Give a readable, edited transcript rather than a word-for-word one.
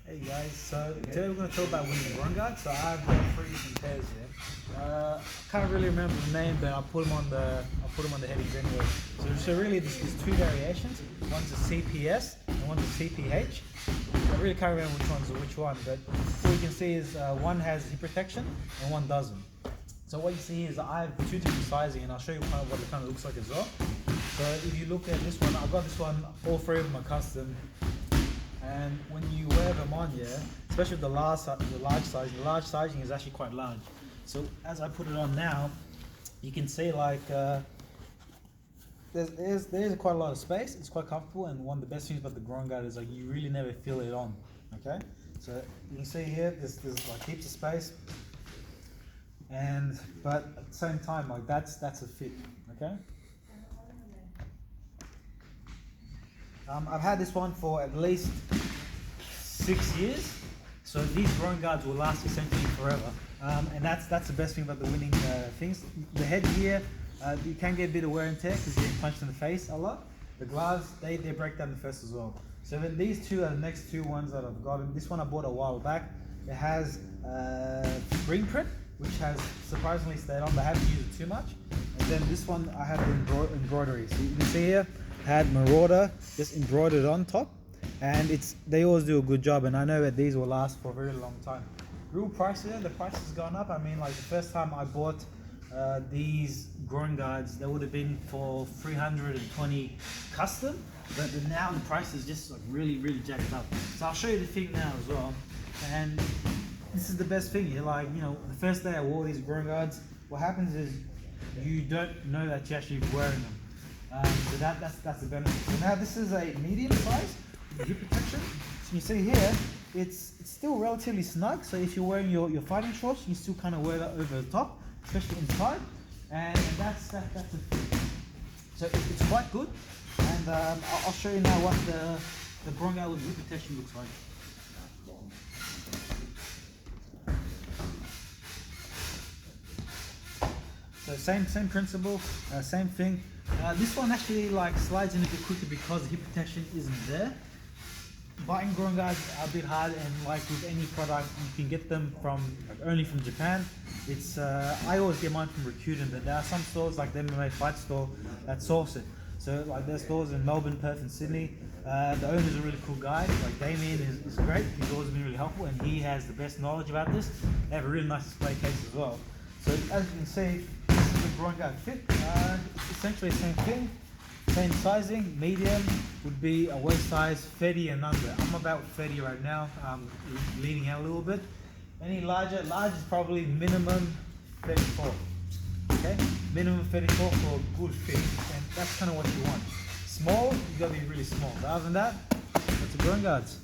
Hey guys, so today we're going to talk about winning groin guards. So I've got 3 different pairs here. Can't really remember the name, but I'll put them on the headings anyway. So really, there's 2 variations. One's a CPS and one's a CPH. I really can't remember which one's which one, but what you can see is one has hip protection and one doesn't. So what you see is I have 2 different sizing, and I'll show you kind of what it kind of looks like as well. So if you look at this one, I've got this one, all 3 of them are custom. And when you wear them on, especially the large sizing is actually quite large. So as I put it on now, you can see like there's quite a lot of space. It's quite comfortable, and one of the best things about the groin guard is like you really never feel it on. Okay, so you can see here there's like heaps of space, but at the same time like that's a fit. Okay. I've had this one for at least 6 years, so these groin guards will last essentially forever, and that's the best thing about the winning things. The headgear, you can get a bit of wear and tear because you get punched in the face a lot. The gloves, they break down the first as well. So then these 2 are the next 2 ones that I've gotten. This one I bought a while back. It has ring print, which has surprisingly stayed on, but I haven't used it too much. And then this one I have embroidery. So you can see here, had Marauder just embroidered on top, and they always do a good job, and I know that these will last for a very long time. Real price here, the price has gone up. I mean, like the first time I bought these groin guards, they would have been for 320 custom, but now the price is just like really jacked up. So I'll show you the thing now as well, and this is the best thing. You're like, you know, the first day I wore these groin guards, what happens is you don't know that you're actually wearing them. So that's the benefit. So now this is a medium size with hip protection. So you see here, it's still relatively snug. So if you're wearing your fighting shorts, you still kind of wear that over the top, especially inside. And that's a fit. So it's quite good. And I'll show you now what the groin guard with hip protection looks like. So same principle, same thing. This one actually like slides in a bit quicker because the hip protection isn't there. Buying groin guards are a bit hard, and like with any product, you can get them from only from Japan. It's I always get mine from Rakuten, but there are some stores like the MMA Fight Store that source it. So like there's stores in Melbourne, Perth, and Sydney. The owner's a really cool guy. Like Damien is great. He's always been really helpful, and he has the best knowledge about this. They have a really nice display case as well. So as you can see, this is the groin guard fit. It's essentially the same thing, same sizing. Medium would be a waist size 30 and under. I'm about 30 right now. I'm leaning out a little bit. Any larger? Large is probably minimum 34. Okay, minimum 34 for a good fit, and that's kind of what you want. Small, you gotta be really small. But other than that, that's the groin guards.